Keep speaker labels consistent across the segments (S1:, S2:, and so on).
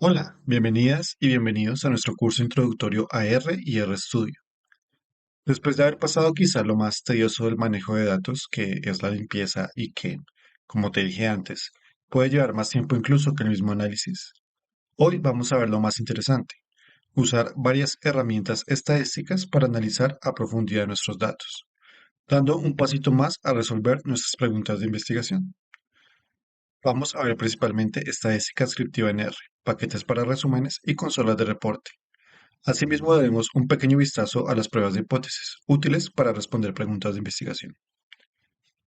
S1: Hola, bienvenidas y bienvenidos a nuestro curso introductorio a R y RStudio. Después de haber pasado quizá lo más tedioso del manejo de datos, que es la limpieza y que, como te dije antes, puede llevar más tiempo incluso que el mismo análisis, hoy vamos a ver lo más interesante, usar varias herramientas estadísticas para analizar a profundidad nuestros datos, dando un pasito más a resolver nuestras preguntas de investigación. Vamos a ver principalmente estadística descriptiva en R, paquetes para resúmenes y consolas de reporte. Asimismo, daremos un pequeño vistazo a las pruebas de hipótesis, útiles para responder preguntas de investigación.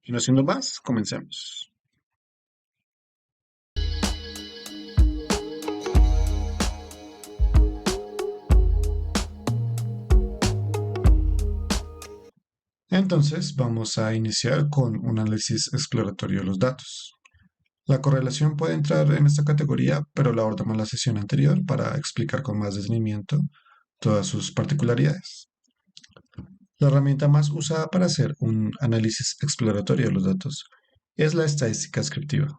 S1: Y no siendo más, comencemos. Entonces, vamos a iniciar con un análisis exploratorio de los datos. La correlación puede entrar en esta categoría, pero la abordamos en la sesión anterior para explicar con más detenimiento todas sus particularidades. La herramienta más usada para hacer un análisis exploratorio de los datos es la estadística descriptiva,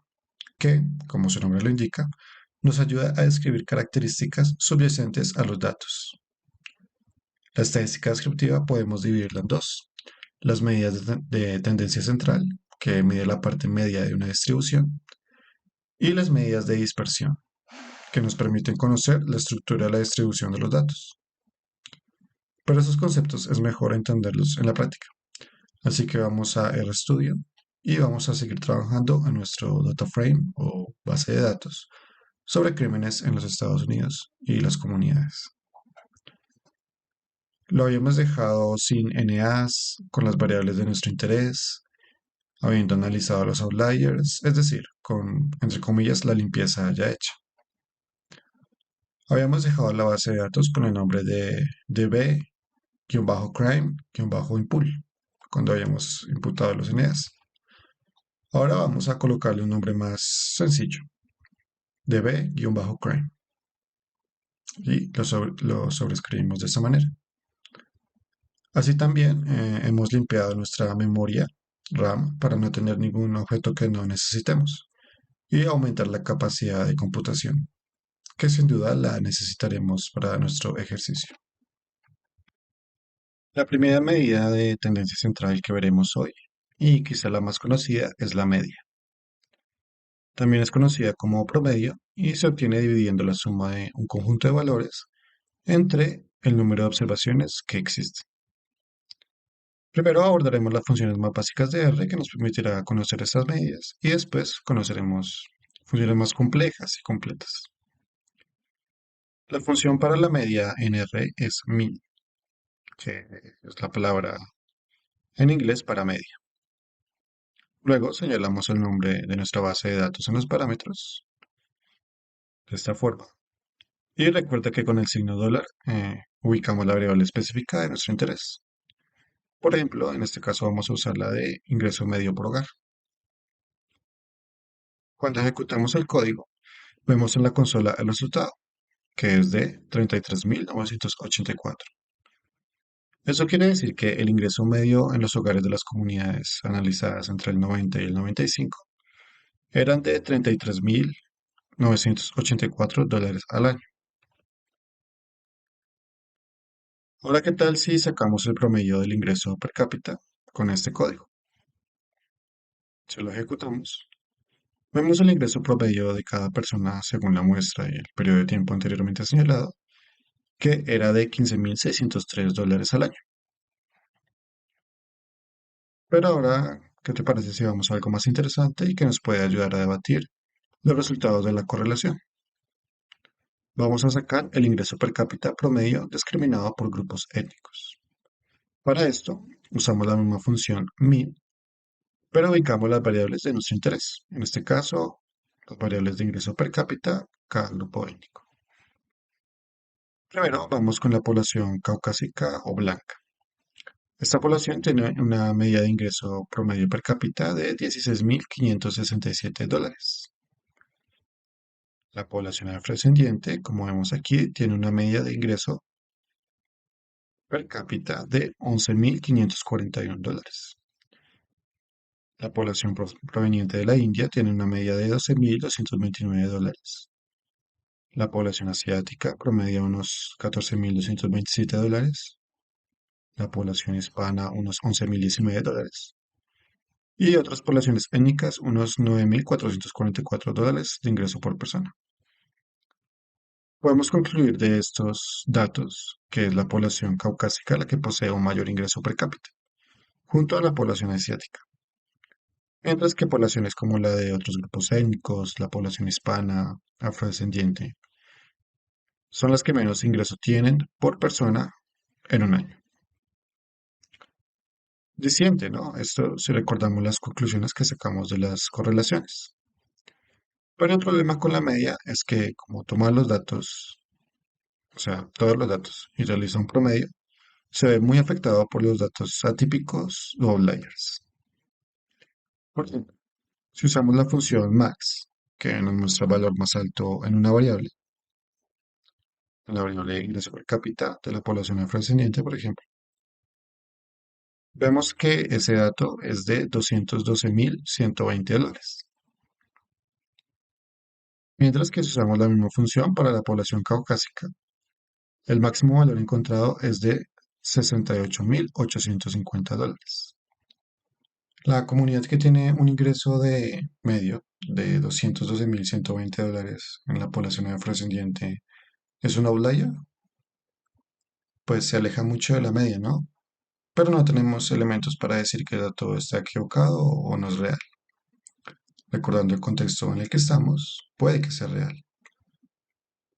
S1: que, como su nombre lo indica, nos ayuda a describir características subyacentes a los datos. La estadística descriptiva podemos dividirla en dos: las medidas de tendencia central, que mide la parte media de una distribución, y las medidas de dispersión, que nos permiten conocer la estructura de la distribución de los datos. Pero esos conceptos es mejor entenderlos en la práctica. Así que vamos a RStudio y vamos a seguir trabajando en nuestro data frame o base de datos sobre crímenes en los Estados Unidos y las comunidades. Lo habíamos dejado sin NAs, con las variables de nuestro interés, habiendo analizado los outliers, es decir, con, entre comillas, la limpieza ya hecha. Habíamos dejado la base de datos con el nombre de db-crime-impul, cuando habíamos imputado los NAs. Ahora vamos a colocarle un nombre más sencillo, db-crime, y lo sobrescribimos de esta manera. Así también hemos limpiado nuestra memoria RAM para no tener ningún objeto que no necesitemos y aumentar la capacidad de computación, que sin duda la necesitaremos para nuestro ejercicio. La primera medida de tendencia central que veremos hoy, y quizá la más conocida, es la media. También es conocida como promedio y se obtiene dividiendo la suma de un conjunto de valores entre el número de observaciones que existen. Primero abordaremos las funciones más básicas de R que nos permitirá conocer estas medidas y después conoceremos funciones más complejas y completas. La función para la media en R es min, que es la palabra en inglés para media. Luego señalamos el nombre de nuestra base de datos en los parámetros de esta forma. Y recuerda que con el signo dólar ubicamos la variable específica de nuestro interés. Por ejemplo, en este caso vamos a usar la de ingreso medio por hogar. Cuando ejecutamos el código, vemos en la consola el resultado, que es de 33.984. Eso quiere decir que el ingreso medio en los hogares de las comunidades analizadas entre el 90 y el 95 eran de $33.984 al año. Ahora, ¿qué tal si sacamos el promedio del ingreso per cápita con este código? Si lo ejecutamos, vemos el ingreso promedio de cada persona según la muestra y el periodo de tiempo anteriormente señalado, que era de $15.603 al año. Pero ahora, ¿qué te parece si vamos a algo más interesante y que nos puede ayudar a debatir los resultados de la correlación? Vamos a sacar el ingreso per cápita promedio discriminado por grupos étnicos. Para esto, usamos la misma función min, pero ubicamos las variables de nuestro interés. En este caso, las variables de ingreso per cápita, cada grupo étnico. Primero, vamos con la población caucásica o blanca. Esta población tiene una medida de ingreso promedio per cápita de $16.567. La población afrodescendiente, como vemos aquí, tiene una media de ingreso per cápita de $11.541. La población proveniente de la India tiene una media de $12.229. La población asiática promedia unos $14.227, la población hispana unos $11.019 y otras poblaciones étnicas unos $9.444 de ingreso por persona. Podemos concluir de estos datos que es la población caucásica la que posee un mayor ingreso per cápita, junto a la población asiática, mientras que poblaciones como la de otros grupos étnicos, la población hispana, afrodescendiente, son las que menos ingreso tienen por persona en un año. Diciente, ¿no? Esto si recordamos las conclusiones que sacamos de las correlaciones. Pero el problema con la media es que como toma los datos, o sea, todos los datos y realiza un promedio, se ve muy afectado por los datos atípicos o outliers. Por ejemplo, si usamos la función max, que nos muestra el valor más alto en una variable, en la variable ingreso per cápita de la población afrodescendiente, por ejemplo, vemos que ese dato es de $212.120. Mientras que si usamos la misma función para la población caucásica, el máximo valor encontrado es de $68.850. La comunidad que tiene un ingreso de medio de $212.120 en la población afrodescendiente es un outlier, pues se aleja mucho de la media, ¿no? Pero no tenemos elementos para decir que el dato está equivocado o no es real. Recordando el contexto en el que estamos, puede que sea real,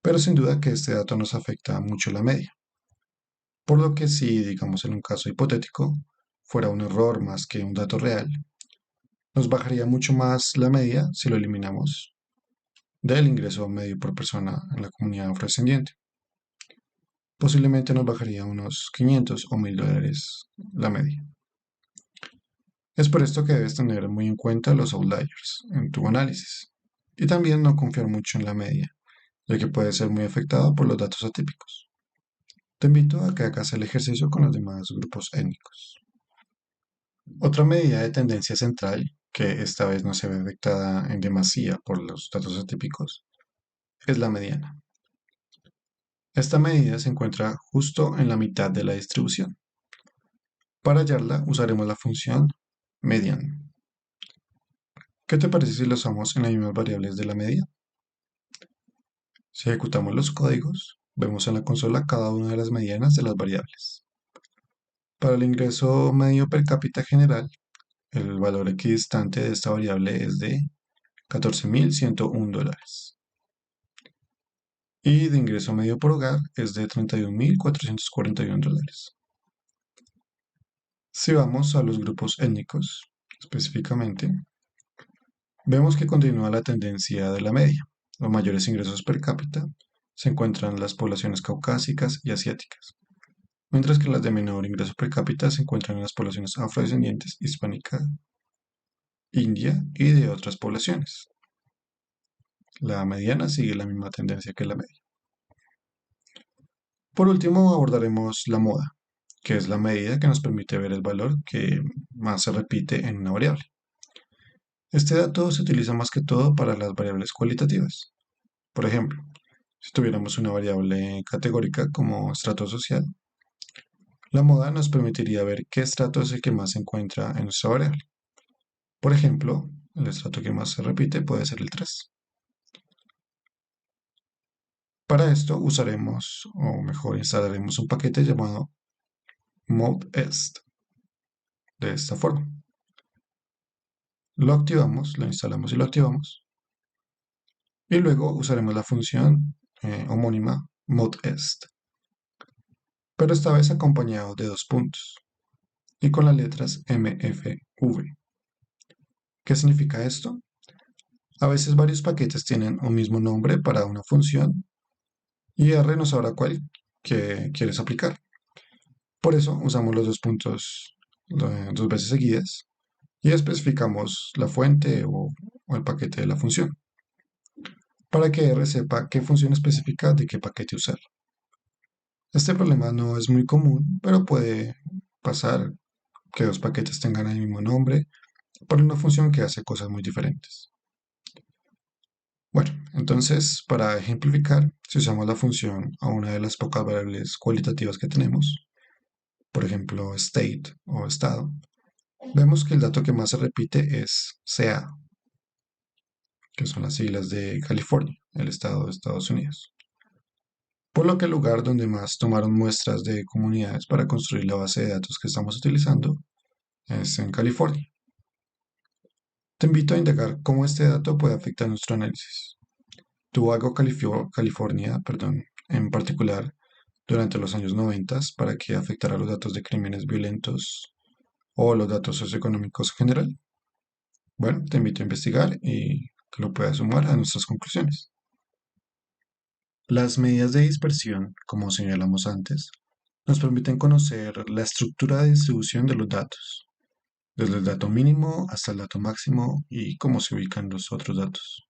S1: pero sin duda que este dato nos afecta mucho la media. Por lo que si, digamos en un caso hipotético, fuera un error más que un dato real, nos bajaría mucho más la media si lo eliminamos del ingreso medio por persona en la comunidad afrodescendiente. Posiblemente nos bajaría unos 500 o $1.000 la media. Es por esto que debes tener muy en cuenta los outliers en tu análisis y también no confiar mucho en la media, ya que puede ser muy afectado por los datos atípicos. Te invito a que hagas el ejercicio con los demás grupos étnicos. Otra medida de tendencia central, que esta vez no se ve afectada en demasía por los datos atípicos, es la mediana. Esta medida se encuentra justo en la mitad de la distribución. Para hallarla usaremos la función median. ¿Qué te parece si lo usamos en las mismas variables de la media? Si ejecutamos los códigos, vemos en la consola cada una de las medianas de las variables. Para el ingreso medio per cápita general, el valor equidistante de esta variable es de $14.101. Y de ingreso medio por hogar es de $31.441. Si vamos a los grupos étnicos, específicamente, vemos que continúa la tendencia de la media. Los mayores ingresos per cápita se encuentran en las poblaciones caucásicas y asiáticas, mientras que las de menor ingreso per cápita se encuentran en las poblaciones afrodescendientes, hispánica, india y de otras poblaciones. La mediana sigue la misma tendencia que la media. Por último, abordaremos la moda, que es la medida que nos permite ver el valor que más se repite en una variable. Este dato se utiliza más que todo para las variables cualitativas. Por ejemplo, si tuviéramos una variable categórica como estrato social, la moda nos permitiría ver qué estrato es el que más se encuentra en nuestra variable. Por ejemplo, el estrato que más se repite puede ser el 3. Para esto usaremos, o mejor instalaremos un paquete llamado modeest, de esta forma. Lo activamos, lo instalamos y lo activamos. Y luego usaremos la función homónima modest, pero esta vez acompañado de dos puntos y con las letras MFV. ¿Qué significa esto? A veces varios paquetes tienen un mismo nombre para una función y R no sabrá cuál que quieres aplicar. Por eso usamos los dos puntos dos veces seguidas y especificamos la fuente o el paquete de la función, para que R sepa qué función específica de qué paquete usar. Este problema no es muy común, pero puede pasar que dos paquetes tengan el mismo nombre para una función que hace cosas muy diferentes. Bueno, entonces, para ejemplificar, si usamos la función a una de las pocas variables cualitativas que tenemos, por ejemplo, state o estado, vemos que el dato que más se repite es CA, que son las siglas de California, el estado de Estados Unidos. Por lo que el lugar donde más tomaron muestras de comunidades para construir la base de datos que estamos utilizando es en California. Te invito a indagar cómo este dato puede afectar nuestro análisis. ¿Tuvo algo California, perdón, en particular durante los años 90 para que afectara los datos de crímenes violentos o los datos socioeconómicos en general? Bueno, te invito a investigar y que lo puedas sumar a nuestras conclusiones. Las medidas de dispersión, como señalamos antes, nos permiten conocer la estructura de distribución de los datos, desde el dato mínimo hasta el dato máximo y cómo se ubican los otros datos.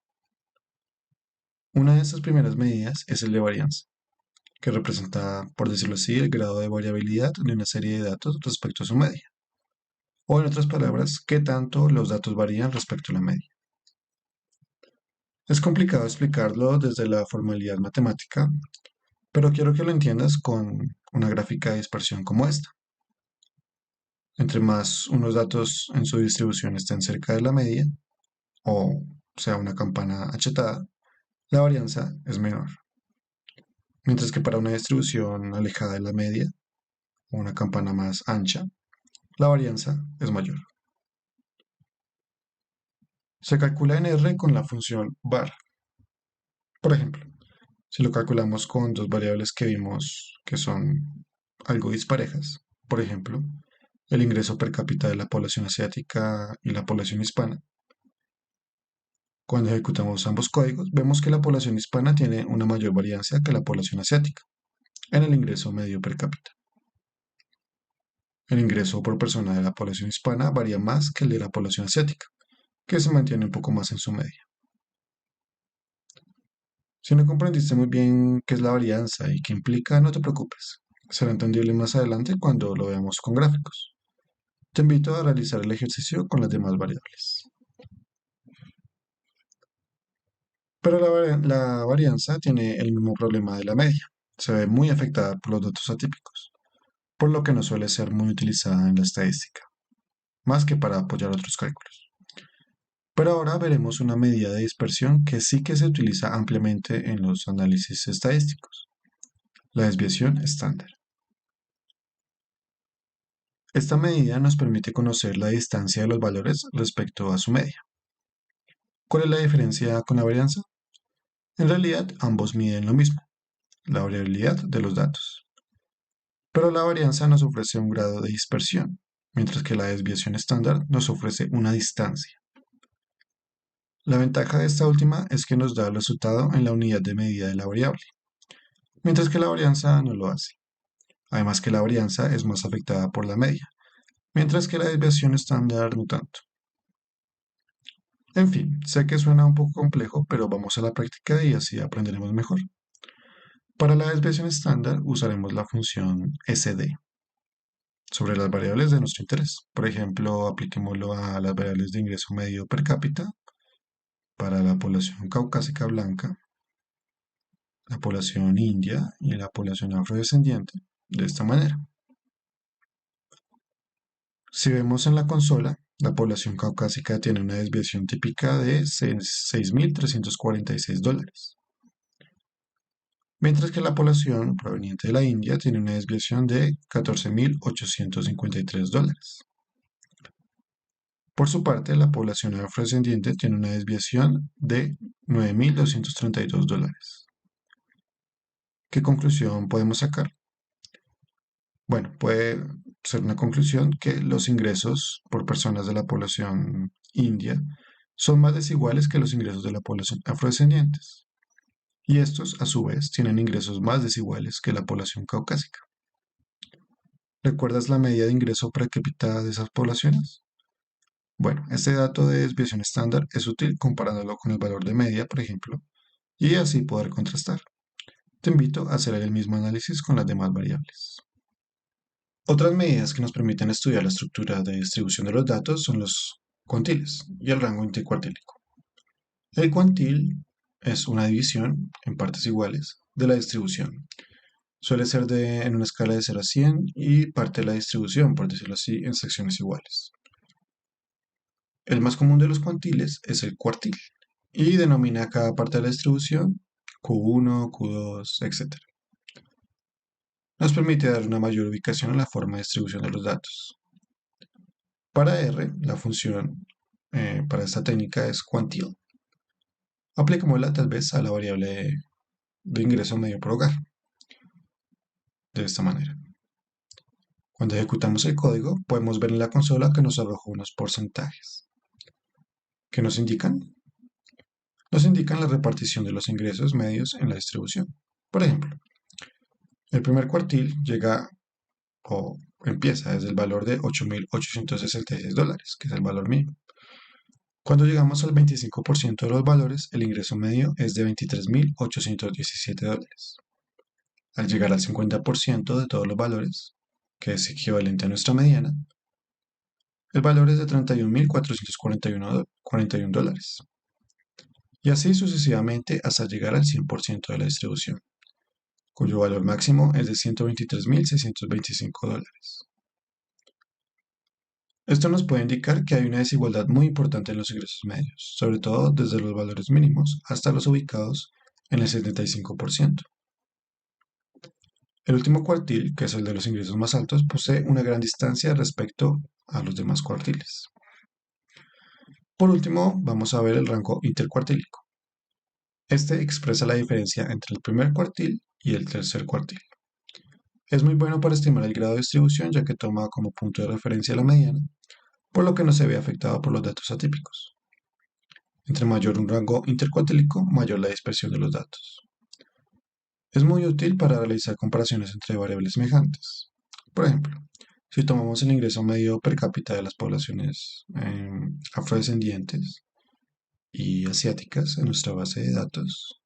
S1: Una de estas primeras medidas es el de varianza, que representa, por decirlo así, el grado de variabilidad de una serie de datos respecto a su media. O en otras palabras, qué tanto los datos varían respecto a la media. Es complicado explicarlo desde la formalidad matemática, pero quiero que lo entiendas con una gráfica de dispersión como esta. Entre más unos datos en su distribución estén cerca de la media, o sea, una campana achatada, la varianza es menor. Mientras que para una distribución alejada de la media, o una campana más ancha, la varianza es mayor. Se calcula en R con la función var. Por ejemplo, si lo calculamos con dos variables que vimos que son algo disparejas, por ejemplo, el ingreso per cápita de la población asiática y la población hispana, cuando ejecutamos ambos códigos, vemos que la población hispana tiene una mayor varianza que la población asiática en el ingreso medio per cápita. El ingreso por persona de la población hispana varía más que el de la población asiática, que se mantiene un poco más en su media. Si no comprendiste muy bien qué es la varianza y qué implica, no te preocupes. Será entendible más adelante cuando lo veamos con gráficos. Te invito a realizar el ejercicio con las demás variables. Pero la varianza tiene el mismo problema de la media. Se ve muy afectada por los datos atípicos, por lo que no suele ser muy utilizada en la estadística, más que para apoyar otros cálculos. Pero ahora veremos una medida de dispersión que sí que se utiliza ampliamente en los análisis estadísticos, la desviación estándar. Esta medida nos permite conocer la distancia de los valores respecto a su media. ¿Cuál es la diferencia con la varianza? En realidad, ambos miden lo mismo, la variabilidad de los datos. Pero la varianza nos ofrece un grado de dispersión, mientras que la desviación estándar nos ofrece una distancia. La ventaja de esta última es que nos da el resultado en la unidad de medida de la variable, mientras que la varianza no lo hace. Además que la varianza es más afectada por la media, mientras que la desviación estándar no tanto. En fin, sé que suena un poco complejo, pero vamos a la práctica y así aprenderemos mejor. Para la desviación estándar usaremos la función SD sobre las variables de nuestro interés. Por ejemplo, apliquémoslo a las variables de ingreso medio per cápita para la población caucásica blanca, la población india y la población afrodescendiente de esta manera. Si vemos en la consola, la población caucásica tiene una desviación típica de $6.346, mientras que la población proveniente de la India tiene una desviación de $14.853. Por su parte, la población afrodescendiente tiene una desviación de $9.232. ¿Qué conclusión podemos sacar? Bueno, puede ser una conclusión que los ingresos por personas de la población india son más desiguales que los ingresos de la población afrodescendientes. Y estos, a su vez, tienen ingresos más desiguales que la población caucásica. ¿Recuerdas la medida de ingreso per cápita de esas poblaciones? Bueno, este dato de desviación estándar es útil comparándolo con el valor de media, por ejemplo, y así poder contrastar. Te invito a hacer el mismo análisis con las demás variables. Otras medidas que nos permiten estudiar la estructura de distribución de los datos son los cuantiles y el rango intercuartílico. El cuantil es una división en partes iguales de la distribución. Suele ser en una escala de 0 a 100 y parte de la distribución, por decirlo así, en secciones iguales. El más común de los cuantiles es el cuartil y denomina a cada parte de la distribución Q1, Q2, etc. Nos permite dar una mayor ubicación a la forma de distribución de los datos. Para R, la función para esta técnica es quantile. Aplicémosla tal vez a la variable de ingreso medio por hogar, de esta manera. Cuando ejecutamos el código, podemos ver en la consola que nos arrojó unos porcentajes. ¿Qué nos indican? Nos indican la repartición de los ingresos medios en la distribución. Por ejemplo, el primer cuartil llega o empieza desde el valor de $8.866, que es el valor mínimo. Cuando llegamos al 25% de los valores, el ingreso medio es de $23.817. Al llegar al 50% de todos los valores, que es equivalente a nuestra mediana, el valor es de $31.441. Y así sucesivamente hasta llegar al 100% de la distribución, cuyo valor máximo es de $123.625. Esto nos puede indicar que hay una desigualdad muy importante en los ingresos medios, sobre todo desde los valores mínimos hasta los ubicados en el 75%. El último cuartil, que es el de los ingresos más altos, posee una gran distancia respecto a los demás cuartiles. Por último, vamos a ver el rango intercuartílico. Este expresa la diferencia entre el primer cuartil y el tercer cuartil. Es muy bueno para estimar el grado de distribución ya que toma como punto de referencia la mediana, por lo que no se ve afectado por los datos atípicos. Entre mayor un rango intercuartílico, mayor la dispersión de los datos. Es muy útil para realizar comparaciones entre variables semejantes. Por ejemplo, si tomamos el ingreso medio per cápita de las poblaciones afrodescendientes y asiáticas en nuestra base de datos,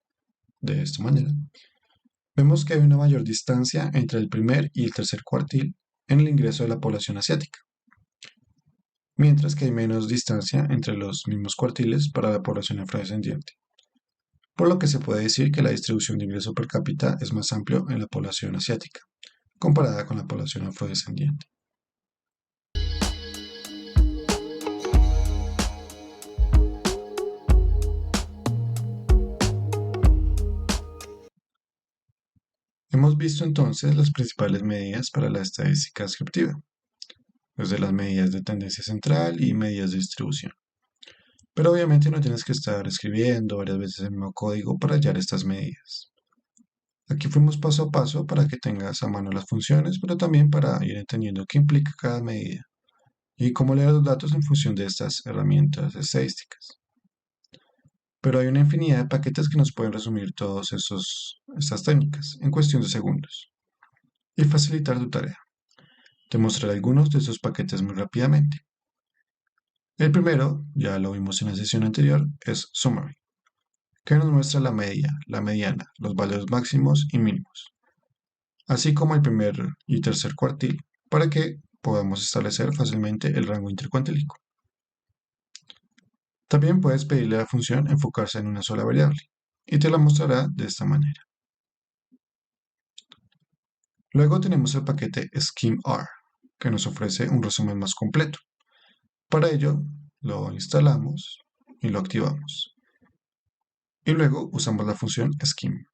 S1: de esta manera, vemos que hay una mayor distancia entre el primer y el tercer cuartil en el ingreso de la población asiática, mientras que hay menos distancia entre los mismos cuartiles para la población afrodescendiente, por lo que se puede decir que la distribución de ingreso per cápita es más amplio en la población asiática, comparada con la población afrodescendiente. Hemos visto entonces las principales medidas para la estadística descriptiva, desde las medidas de tendencia central y medidas de distribución. Pero obviamente no tienes que estar escribiendo varias veces el mismo código para hallar estas medidas. Aquí fuimos paso a paso para que tengas a mano las funciones, pero también para ir entendiendo qué implica cada medida y cómo leer los datos en función de estas herramientas estadísticas. Pero hay una infinidad de paquetes que nos pueden resumir todas estas técnicas en cuestión de segundos y facilitar tu tarea. Te mostraré algunos de esos paquetes muy rápidamente. El primero, ya lo vimos en la sesión anterior, es Summary, que nos muestra la media, la mediana, los valores máximos y mínimos, así como el primer y tercer cuartil, para que podamos establecer fácilmente el rango intercuartílico. También puedes pedirle a la función enfocarse en una sola variable, y te la mostrará de esta manera. Luego tenemos el paquete SchemR, que nos ofrece un resumen más completo. Para ello, lo instalamos y lo activamos. Y luego usamos la función Schem.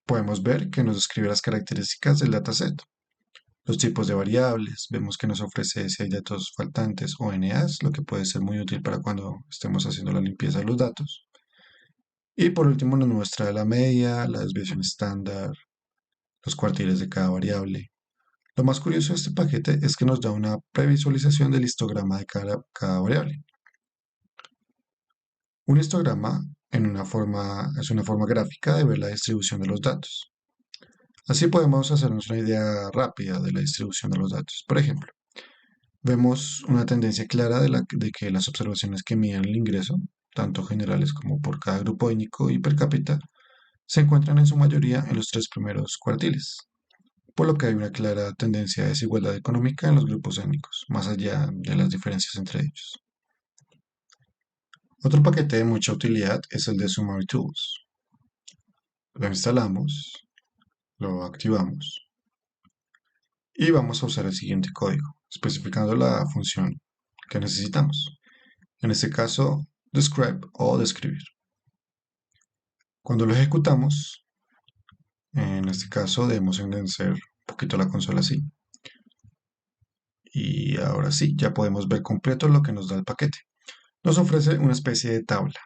S1: Podemos ver que nos describe las características del dataset, los tipos de variables, vemos que nos ofrece si hay datos faltantes o NAs, lo que puede ser muy útil para cuando estemos haciendo la limpieza de los datos. Y por último nos muestra la media, la desviación estándar, los cuartiles de cada variable. Lo más curioso de este paquete es que nos da una previsualización del histograma de cada variable. Un histograma es una forma gráfica de ver la distribución de los datos. Así podemos hacernos una idea rápida de la distribución de los datos. Por ejemplo, vemos una tendencia clara de que las observaciones que miden el ingreso, tanto generales como por cada grupo étnico y per cápita, se encuentran en su mayoría en los tres primeros cuartiles, por lo que hay una clara tendencia a desigualdad económica en los grupos étnicos, más allá de las diferencias entre ellos. Otro paquete de mucha utilidad es el de Summary Tools. Lo instalamos, lo activamos y vamos a usar el siguiente código, especificando la función que necesitamos. En este caso, describe o describir. Cuando lo ejecutamos, en este caso debemos endurecer un poquito la consola así. Y ahora sí, ya podemos ver completo lo que nos da el paquete. Nos ofrece una especie de tabla,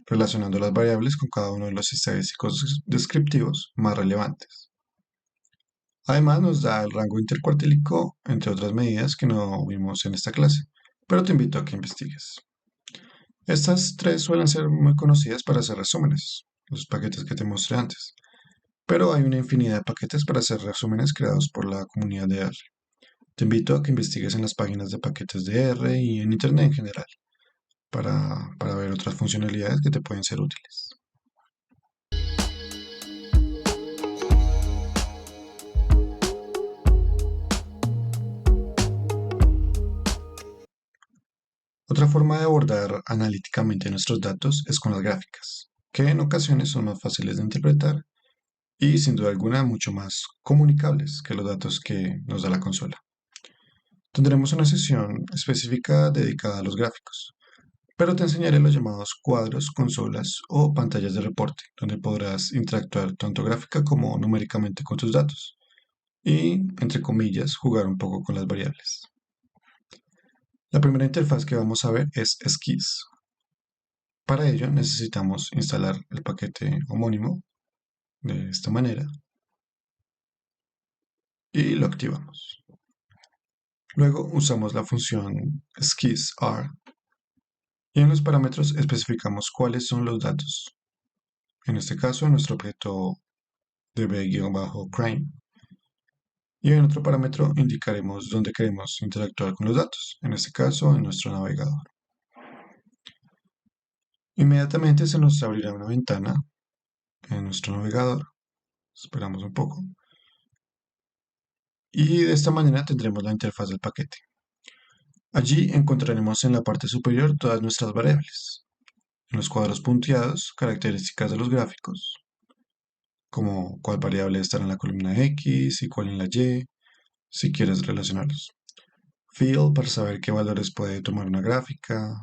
S1: relacionando las variables con cada uno de los estadísticos descriptivos más relevantes. Además nos da el rango intercuartílico, entre otras medidas que no vimos en esta clase, pero te invito a que investigues. Estas tres suelen ser muy conocidas para hacer resúmenes, los paquetes que te mostré antes, pero hay una infinidad de paquetes para hacer resúmenes creados por la comunidad de R. Te invito a que investigues en las páginas de paquetes de R y en Internet en general, para ver otras funcionalidades que te pueden ser útiles. Otra forma de abordar analíticamente nuestros datos es con las gráficas, que en ocasiones son más fáciles de interpretar y sin duda alguna mucho más comunicables que los datos que nos da la consola. Tendremos una sesión específica dedicada a los gráficos, pero te enseñaré los llamados cuadros, consolas o pantallas de reporte, donde podrás interactuar tanto gráfica como numéricamente con tus datos y, entre comillas, jugar un poco con las variables. La primera interfaz que vamos a ver es Esquisse. Para ello necesitamos instalar el paquete homónimo de esta manera y lo activamos. Luego usamos la función SkissR y en los parámetros especificamos cuáles son los datos. En este caso, nuestro objeto db-crane. Y en otro parámetro indicaremos dónde queremos interactuar con los datos, en este caso en nuestro navegador. Inmediatamente se nos abrirá una ventana en nuestro navegador. Esperamos un poco. Y de esta manera tendremos la interfaz del paquete. Allí encontraremos en la parte superior todas nuestras variables. En los cuadros punteados, características de los gráficos, como cuál variable está en la columna X y cuál en la Y, si quieres relacionarlos. Fill para saber qué valores puede tomar una gráfica,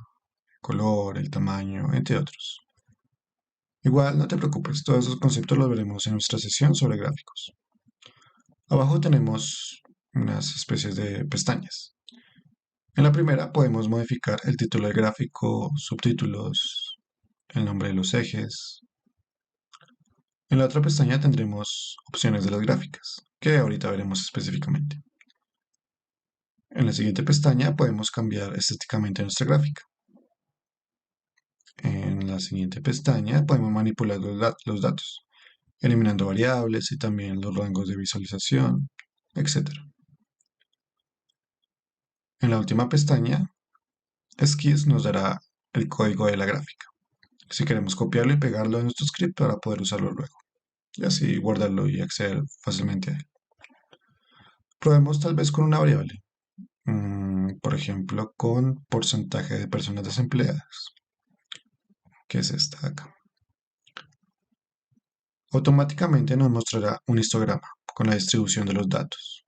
S1: color, el tamaño, entre otros. Igual, no te preocupes, todos esos conceptos los veremos en nuestra sesión sobre gráficos. Abajo tenemos unas especies de pestañas. En la primera podemos modificar el título del gráfico, subtítulos, el nombre de los ejes. En la otra pestaña tendremos opciones de las gráficas, que ahorita veremos específicamente. En la siguiente pestaña podemos cambiar estéticamente nuestra gráfica. En la siguiente pestaña podemos manipular los datos, eliminando variables y también los rangos de visualización, etc. En la última pestaña, Esquisse nos dará el código de la gráfica, si queremos copiarlo y pegarlo en nuestro script para poder usarlo luego, y así guardarlo y acceder fácilmente a él. Probemos tal vez con una variable, por ejemplo con porcentaje de personas desempleadas, que es esta de acá. Automáticamente nos mostrará un histograma con la distribución de los datos.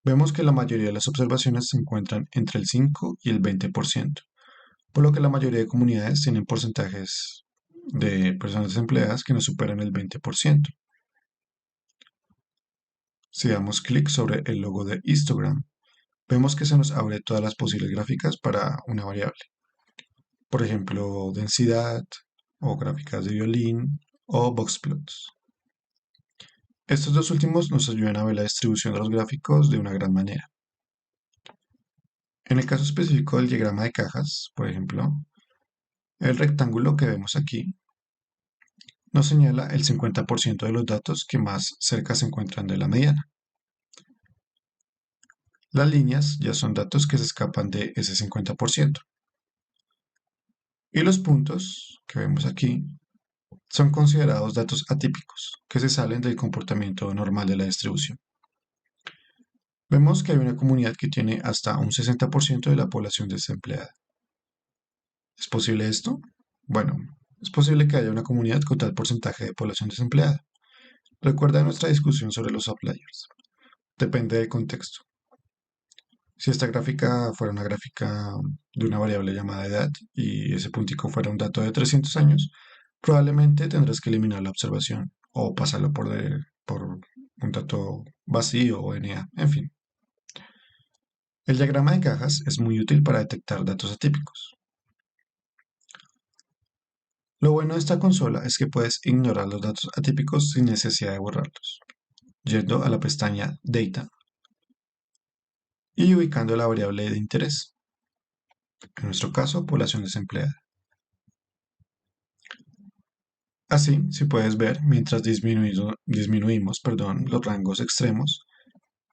S1: Vemos que la mayoría de las observaciones se encuentran entre el 5 y el 20%, por lo que la mayoría de comunidades tienen porcentajes de personas desempleadas que no superan el 20%. Si damos clic sobre el logo de histogram, vemos que se nos abre todas las posibles gráficas para una variable. Por ejemplo, densidad, o gráficas de violín, o boxplots. Estos dos últimos nos ayudan a ver la distribución de los gráficos de una gran manera. En el caso específico del diagrama de cajas, por ejemplo, el rectángulo que vemos aquí nos señala el 50% de los datos que más cerca se encuentran de la mediana. Las líneas ya son datos que se escapan de ese 50%. Y los puntos que vemos aquí son considerados datos atípicos, que se salen del comportamiento normal de la distribución. Vemos que hay una comunidad que tiene hasta un 60% de la población desempleada. ¿Es posible esto? Bueno, es posible que haya una comunidad con tal porcentaje de población desempleada. Recuerda nuestra discusión sobre los outliers. Depende del contexto. Si esta gráfica fuera una gráfica de una variable llamada edad y ese puntico fuera un dato de 300 años, probablemente tendrás que eliminar la observación o pasarlo por un dato vacío o NA, en fin. El diagrama de cajas es muy útil para detectar datos atípicos. Lo bueno de esta consola es que puedes ignorar los datos atípicos sin necesidad de borrarlos, yendo a la pestaña Data y ubicando la variable de interés, en nuestro caso, población desempleada. Así, si puedes ver, mientras disminuimos los rangos extremos,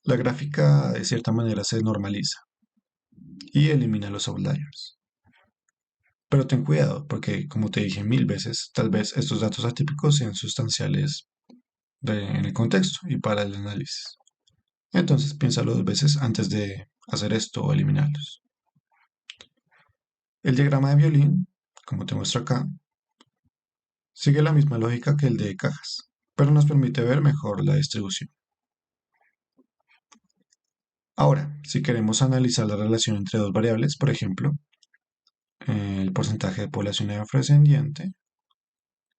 S1: la gráfica de cierta manera se normaliza y elimina los outliers. Pero ten cuidado, porque como te dije mil veces, tal vez estos datos atípicos sean sustanciales en el contexto y para el análisis. Entonces piénsalo dos veces antes de hacer esto o eliminarlos. El diagrama de violín, como te muestro acá, sigue la misma lógica que el de cajas, pero nos permite ver mejor la distribución. Ahora, si queremos analizar la relación entre dos variables, por ejemplo, el porcentaje de población afrodescendiente,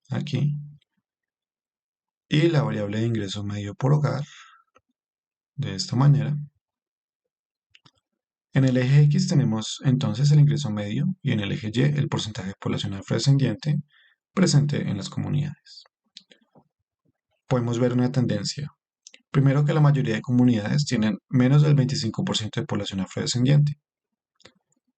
S1: aquí, y la variable de ingreso medio por hogar, de esta manera. En el eje X tenemos entonces el ingreso medio y en el eje Y el porcentaje de población afrodescendiente presente en las comunidades. Podemos ver una tendencia. Primero que la mayoría de comunidades tienen menos del 25% de población afrodescendiente.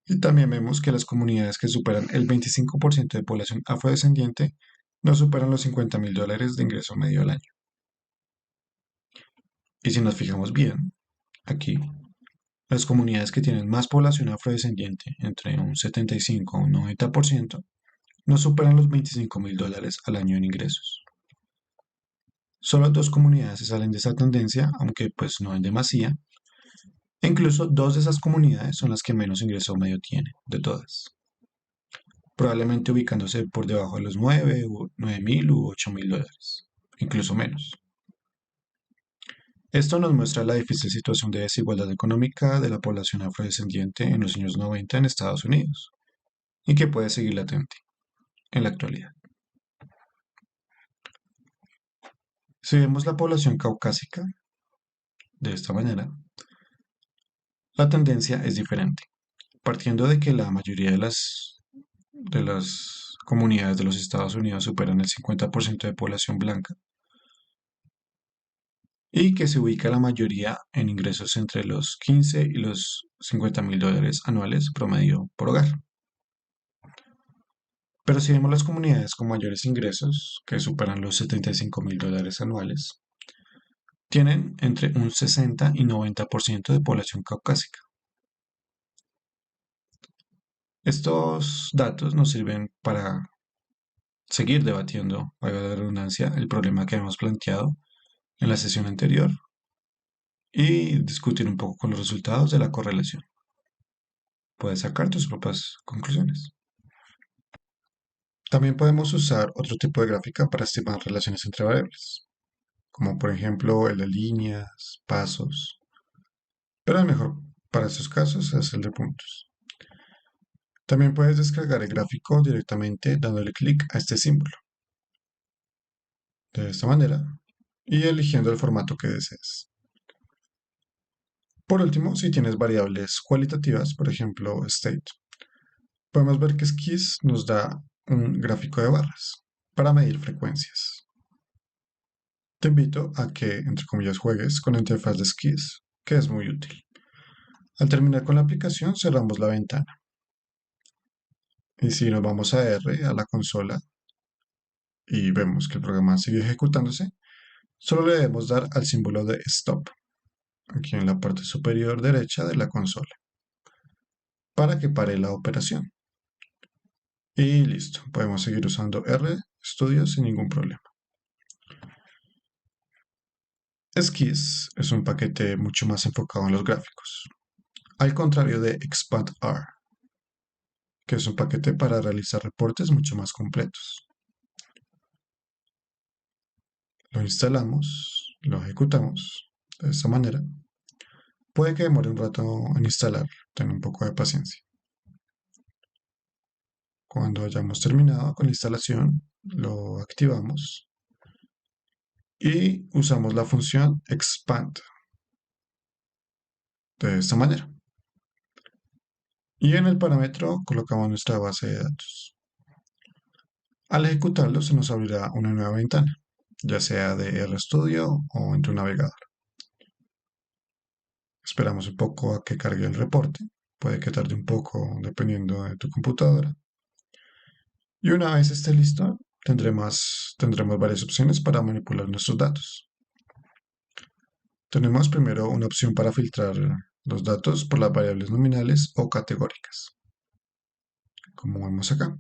S1: Y también vemos que las comunidades que superan el 25% de población afrodescendiente no superan los $50,000 de ingreso medio al año. Y si nos fijamos bien, aquí, las comunidades que tienen más población afrodescendiente, entre un 75 y un 90%, no superan los $25,000 al año en ingresos. Solo dos comunidades se salen de esa tendencia, aunque pues no en demasía. E incluso dos de esas comunidades son las que menos ingreso medio tienen, de todas. Probablemente ubicándose por debajo de los 9,000 u $8,000, incluso menos. Esto nos muestra la difícil situación de desigualdad económica de la población afrodescendiente en los años 90 en Estados Unidos, y que puede seguir latente en la actualidad. Si vemos la población caucásica de esta manera, la tendencia es diferente, partiendo de que la mayoría de las comunidades de los Estados Unidos superan el 50% de población blanca y que se ubica la mayoría en ingresos entre los 15 y los $50,000 anuales promedio por hogar. Pero si vemos las comunidades con mayores ingresos, que superan los $75,000 anuales, tienen entre un 60 y 90% de población caucásica. Estos datos nos sirven para seguir debatiendo, valga la redundancia, el problema que hemos planteado en la sesión anterior y discutir un poco con los resultados de la correlación. Puedes sacar tus propias conclusiones. También podemos usar otro tipo de gráfica para estimar relaciones entre variables, como por ejemplo el de líneas, pasos, pero el mejor para estos casos es el de puntos. También puedes descargar el gráfico directamente dándole clic a este símbolo, de esta manera, y eligiendo el formato que desees. Por último, si tienes variables cualitativas, por ejemplo state, podemos ver que Skis nos da un gráfico de barras para medir frecuencias. Te invito a que, entre comillas, juegues con la interfaz de Skis, que es muy útil. Al terminar con la aplicación, cerramos la ventana. Y si nos vamos a R, a la consola, y vemos que el programa sigue ejecutándose, solo le debemos dar al símbolo de Stop, aquí en la parte superior derecha de la consola, para que pare la operación. Y listo, podemos seguir usando RStudio sin ningún problema. Skis es un paquete mucho más enfocado en los gráficos, al contrario de ExpandR, que es un paquete para realizar reportes mucho más completos. Lo instalamos, lo ejecutamos de esta manera. Puede que demore un rato en instalar, ten un poco de paciencia. Cuando hayamos terminado con la instalación, lo activamos y usamos la función expand de esta manera. Y en el parámetro colocamos nuestra base de datos. Al ejecutarlo se nos abrirá una nueva ventana, ya sea de RStudio o en tu navegador. Esperamos un poco a que cargue el reporte, puede que tarde un poco dependiendo de tu computadora. Y una vez esté listo, tendremos varias opciones para manipular nuestros datos. Tenemos primero una opción para filtrar los datos por las variables nominales o categóricas, como vemos acá.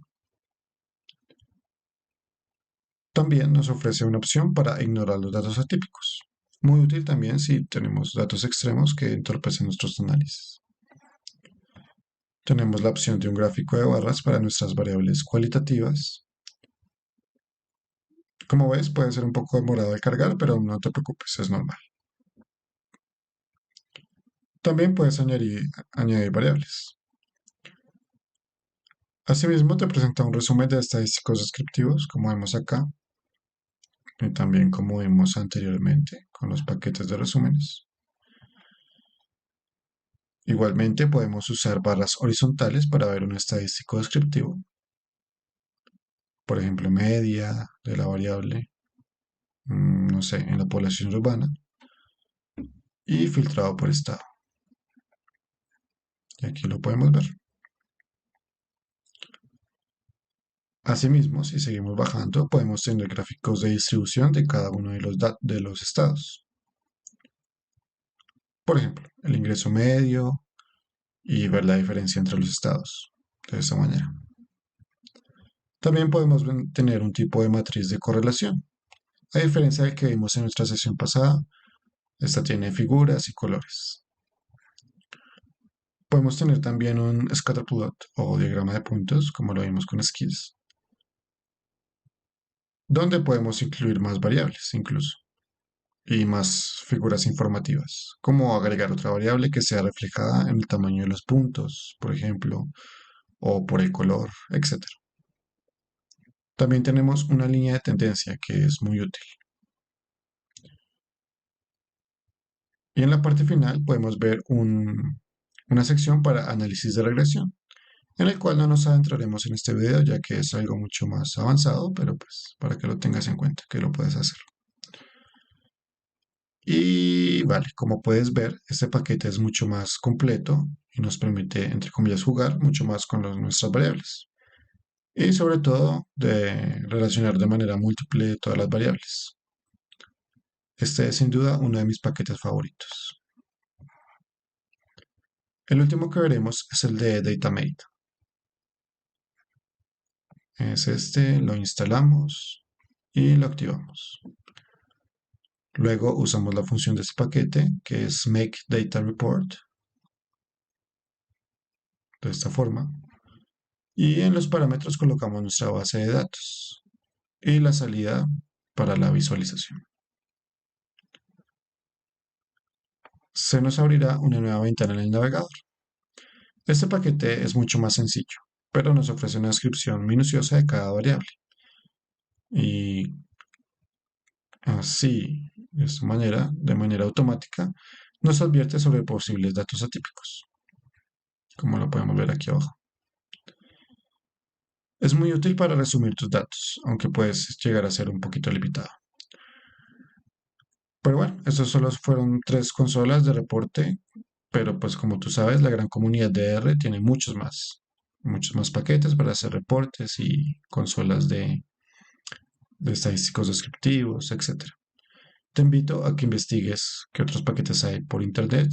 S1: También nos ofrece una opción para ignorar los datos atípicos, muy útil también si tenemos datos extremos que entorpecen nuestros análisis. Tenemos la opción de un gráfico de barras para nuestras variables cualitativas. Como ves, puede ser un poco demorado de cargar, pero no te preocupes, es normal. También puedes añadir variables. Asimismo, te presenta un resumen de estadísticos descriptivos, como vemos acá, y también como vimos anteriormente con los paquetes de resúmenes. Igualmente podemos usar barras horizontales para ver un estadístico descriptivo, por ejemplo, media de la variable, no sé, en la población urbana, y filtrado por estado. Y aquí lo podemos ver. Asimismo, si seguimos bajando, podemos tener gráficos de distribución de cada uno de los estados. Por ejemplo, el ingreso medio y ver la diferencia entre los estados, de esta manera. También podemos tener un tipo de matriz de correlación. A diferencia del que vimos en nuestra sesión pasada, esta tiene figuras y colores. Podemos tener también un scatterplot o diagrama de puntos, como lo vimos con Skies, donde podemos incluir más variables incluso, y más figuras informativas, como agregar otra variable que sea reflejada en el tamaño de los puntos, por ejemplo, o por el color, etc. También tenemos una línea de tendencia que es muy útil. Y en la parte final podemos ver una sección para análisis de regresión, en el cual no nos adentraremos en este video ya que es algo mucho más avanzado, pero pues para que lo tengas en cuenta que lo puedes hacer. Y vale, como puedes ver, este paquete es mucho más completo y nos permite, entre comillas, jugar mucho más con nuestras variables. Y sobre todo de relacionar de manera múltiple todas las variables. Este es sin duda uno de mis paquetes favoritos. El último que veremos es el de DataMate. Es este, lo instalamos y lo activamos. Luego usamos la función de este paquete que es makeDataReport de esta forma. Y en los parámetros colocamos nuestra base de datos y la salida para la visualización. Se nos abrirá una nueva ventana en el navegador. Este paquete es mucho más sencillo, pero nos ofrece una descripción minuciosa de cada variable. Y así, de manera automática, nos advierte sobre posibles datos atípicos, como lo podemos ver aquí abajo. Es muy útil para resumir tus datos, aunque puedes llegar a ser un poquito limitado. Pero bueno, estos solo fueron 3 consolas de reporte, pero pues como tú sabes, la gran comunidad de R tiene muchos más paquetes para hacer reportes y consolas de estadísticos descriptivos, etc. Te invito a que investigues qué otros paquetes hay por internet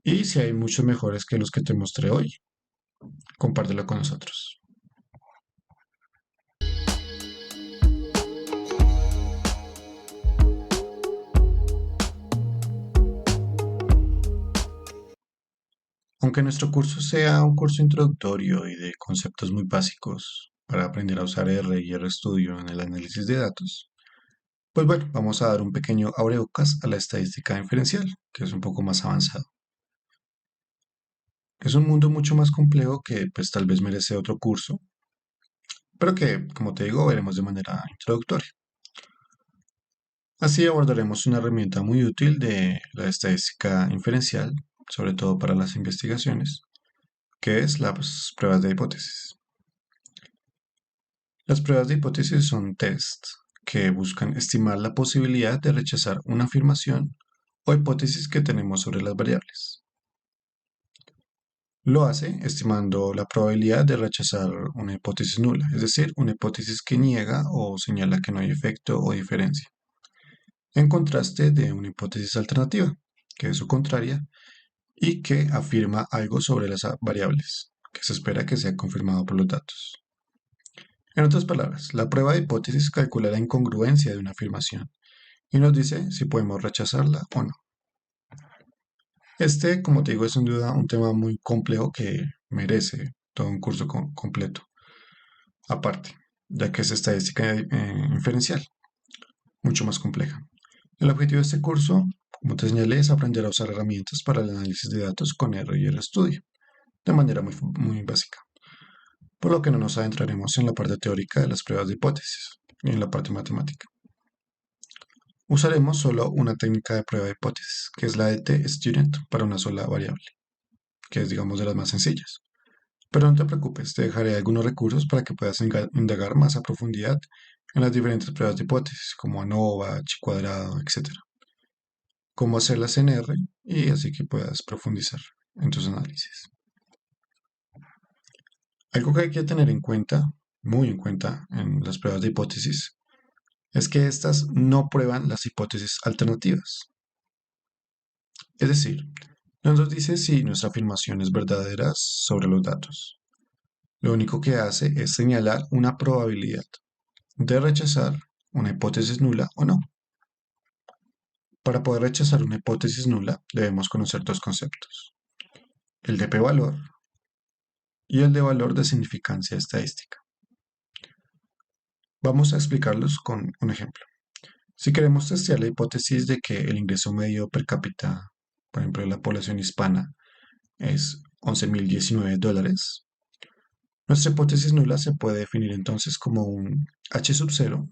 S1: y si hay muchos mejores que los que te mostré hoy, compártelo con nosotros. Aunque nuestro curso sea un curso introductorio y de conceptos muy básicos para aprender a usar R y RStudio en el análisis de datos, pues bueno, vamos a dar un pequeño abrebocas a la estadística inferencial, que es un poco más avanzado. Es un mundo mucho más complejo que pues tal vez merece otro curso, pero que, como te digo, veremos de manera introductoria. Así abordaremos una herramienta muy útil de la estadística inferencial, sobre todo para las investigaciones, que es las pruebas de hipótesis. Las pruebas de hipótesis son tests que buscan estimar la posibilidad de rechazar una afirmación o hipótesis que tenemos sobre las variables. Lo hace estimando la probabilidad de rechazar una hipótesis nula, es decir, una hipótesis que niega o señala que no hay efecto o diferencia, en contraste de una hipótesis alternativa, que es su contraria y que afirma algo sobre las variables, que se espera que sea confirmado por los datos. En otras palabras, la prueba de hipótesis calcula la incongruencia de una afirmación y nos dice si podemos rechazarla o no. Este, como te digo, es sin duda un tema muy complejo que merece todo un curso completo, aparte, ya que es estadística inferencial, mucho más compleja. El objetivo de este curso, como te señalé, es aprender a usar herramientas para el análisis de datos con R y RStudio, de manera muy básica, por lo que no nos adentraremos en la parte teórica de las pruebas de hipótesis, ni en la parte matemática. Usaremos solo una técnica de prueba de hipótesis, que es la de t-student para una sola variable, que es digamos de las más sencillas. Pero no te preocupes, te dejaré algunos recursos para que puedas indagar más a profundidad en las diferentes pruebas de hipótesis, como ANOVA, Chi cuadrado, etc. Cómo hacerlas en R y así que puedas profundizar en tus análisis. Algo que hay que tener en cuenta, muy en cuenta, en las pruebas de hipótesis, es que estas no prueban las hipótesis alternativas. Es decir, no nos dice si nuestra afirmación es verdadera sobre los datos. Lo único que hace es señalar una probabilidad de rechazar una hipótesis nula o no. Para poder rechazar una hipótesis nula, debemos conocer dos conceptos: el de p-valor y el de valor de significancia estadística. Vamos a explicarlos con un ejemplo. Si queremos testear la hipótesis de que el ingreso medio per cápita, por ejemplo, de la población hispana, es $11.019, nuestra hipótesis nula se puede definir entonces como un h sub 0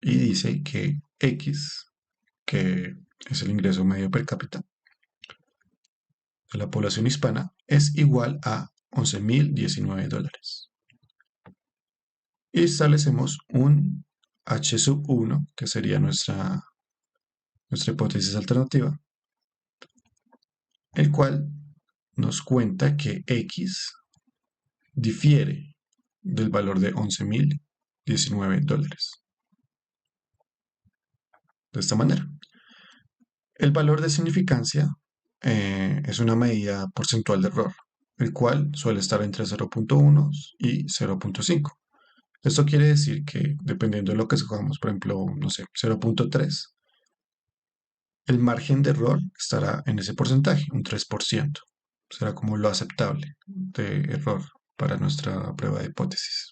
S1: y dice que x, que es el ingreso medio per cápita de la población hispana, es igual a $11.019. Y establecemos un h sub 1, que sería nuestra hipótesis alternativa, el cual nos cuenta que x difiere del valor de $11.019. De esta manera, el valor de significancia es una medida porcentual de error, el cual suele estar entre 0.1 y 0.5. Esto quiere decir que dependiendo de lo que escojamos, por ejemplo, no sé, 0.3, el margen de error estará en ese porcentaje, un 3%. Será como lo aceptable de error para nuestra prueba de hipótesis.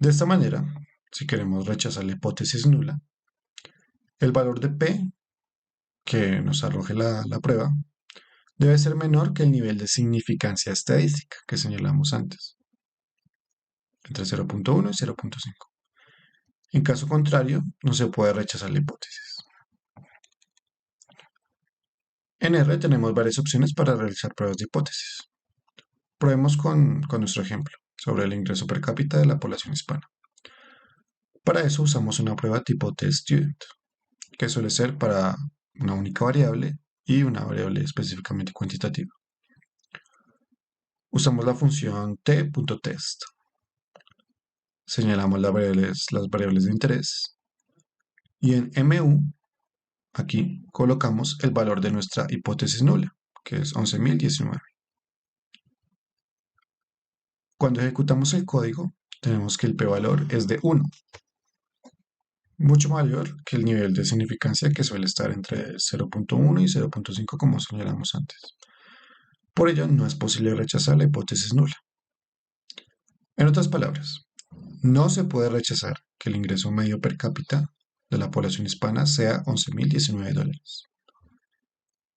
S1: De esta manera, si queremos rechazar la hipótesis nula, el valor de P que nos arroje la prueba debe ser menor que el nivel de significancia estadística que señalamos antes, entre 0.1 y 0.5. En caso contrario, no se puede rechazar la hipótesis. En R tenemos varias opciones para realizar pruebas de hipótesis. Probemos con nuestro ejemplo sobre el ingreso per cápita de la población hispana. Para eso usamos una prueba tipo t-student, que suele ser para una única variable y una variable específicamente cuantitativa. Usamos la función t.test. Señalamos las variables de interés y en MU, aquí, colocamos el valor de nuestra hipótesis nula, que es 11.019. Cuando ejecutamos el código, tenemos que el p-valor es de 1. mucho mayor que el nivel de significancia que suele estar entre 0.1 y 0.5 como señalamos antes. Por ello, no es posible rechazar la hipótesis nula. En otras palabras, no se puede rechazar que el ingreso medio per cápita de la población hispana sea $11.019.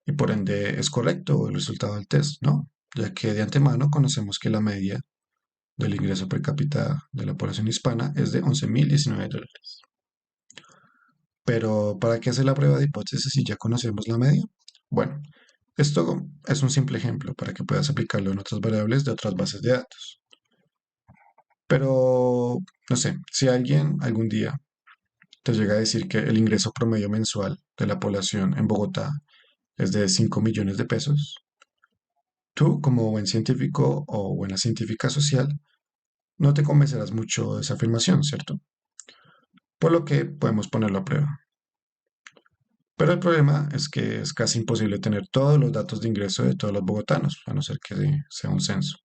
S1: Y por ende es correcto el resultado del test, ¿no? Ya que de antemano conocemos que la media del ingreso per cápita de la población hispana es de $11.019. Pero, ¿para qué hacer la prueba de hipótesis si ya conocemos la media? Bueno, esto es un simple ejemplo para que puedas aplicarlo en otras variables de otras bases de datos. Pero, no sé, si alguien algún día te llega a decir que el ingreso promedio mensual de la población en Bogotá es de 5 millones de pesos, tú, como buen científico o buena científica social, no te convencerás mucho de esa afirmación, ¿cierto? Por lo que podemos ponerlo a prueba. Pero el problema es que es casi imposible tener todos los datos de ingreso de todos los bogotanos, a no ser que sea un censo.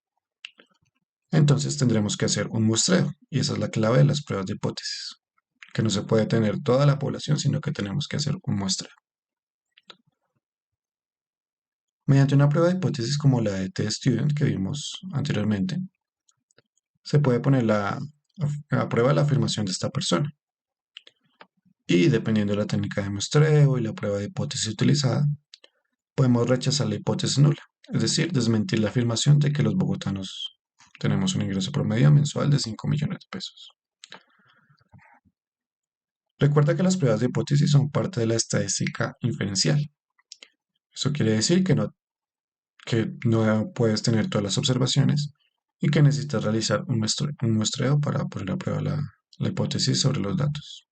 S1: Entonces tendremos que hacer un muestreo, y esa es la clave de las pruebas de hipótesis, que no se puede tener toda la población, sino que tenemos que hacer un muestreo. Mediante una prueba de hipótesis como la de T-Student que vimos anteriormente, se puede poner a prueba la afirmación de esta persona. Y dependiendo de la técnica de muestreo y la prueba de hipótesis utilizada, podemos rechazar la hipótesis nula, es decir, desmentir la afirmación de que los bogotanos tenemos un ingreso promedio mensual de 5 millones de pesos. Recuerda que las pruebas de hipótesis son parte de la estadística inferencial. Eso quiere decir que no puedes tener todas las observaciones y que necesitas realizar un muestreo para poner a prueba la hipótesis sobre los datos.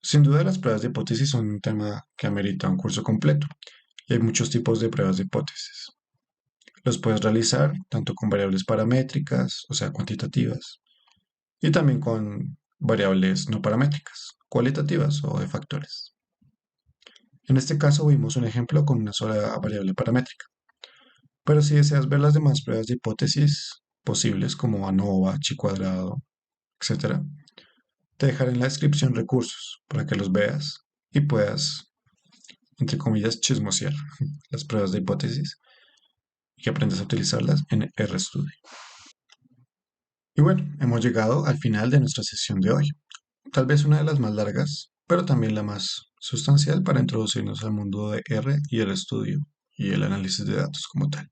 S1: Sin duda, las pruebas de hipótesis son un tema que amerita un curso completo y hay muchos tipos de pruebas de hipótesis. Los puedes realizar tanto con variables paramétricas, o sea, cuantitativas, y también con variables no paramétricas, cualitativas o de factores. En este caso vimos un ejemplo con una sola variable paramétrica, pero si deseas ver las demás pruebas de hipótesis posibles como ANOVA, chi cuadrado, etc., te dejaré en la descripción recursos para que los veas y puedas, entre comillas, chismosear las pruebas de hipótesis y que aprendas a utilizarlas en RStudio. Y bueno, hemos llegado al final de nuestra sesión de hoy. Tal vez una de las más largas, pero también la más sustancial para introducirnos al mundo de R y el estudio y el análisis de datos como tal.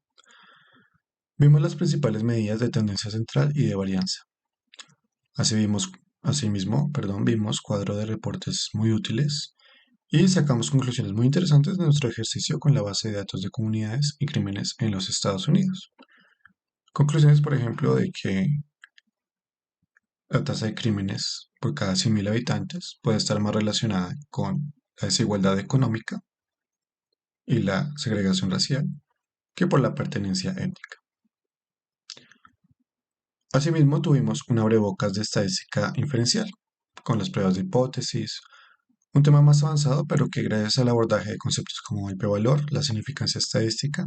S1: Vimos las principales medidas de tendencia central y de varianza. Vimos cuadro de reportes muy útiles y sacamos conclusiones muy interesantes de nuestro ejercicio con la base de datos de comunidades y crímenes en los Estados Unidos. Conclusiones, por ejemplo, de que la tasa de crímenes por cada 100.000 habitantes puede estar más relacionada con la desigualdad económica y la segregación racial que por la pertenencia étnica. Asimismo, tuvimos un abrebocas de estadística inferencial, con las pruebas de hipótesis, un tema más avanzado, pero que gracias al abordaje de conceptos como el p-valor, la significancia estadística,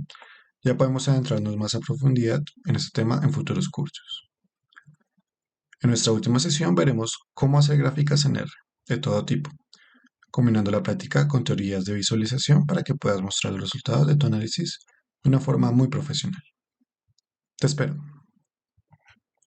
S1: ya podemos adentrarnos más a profundidad en este tema en futuros cursos. En nuestra última sesión veremos cómo hacer gráficas en R, de todo tipo, combinando la práctica con teorías de visualización para que puedas mostrar los resultados de tu análisis de una forma muy profesional. Te espero.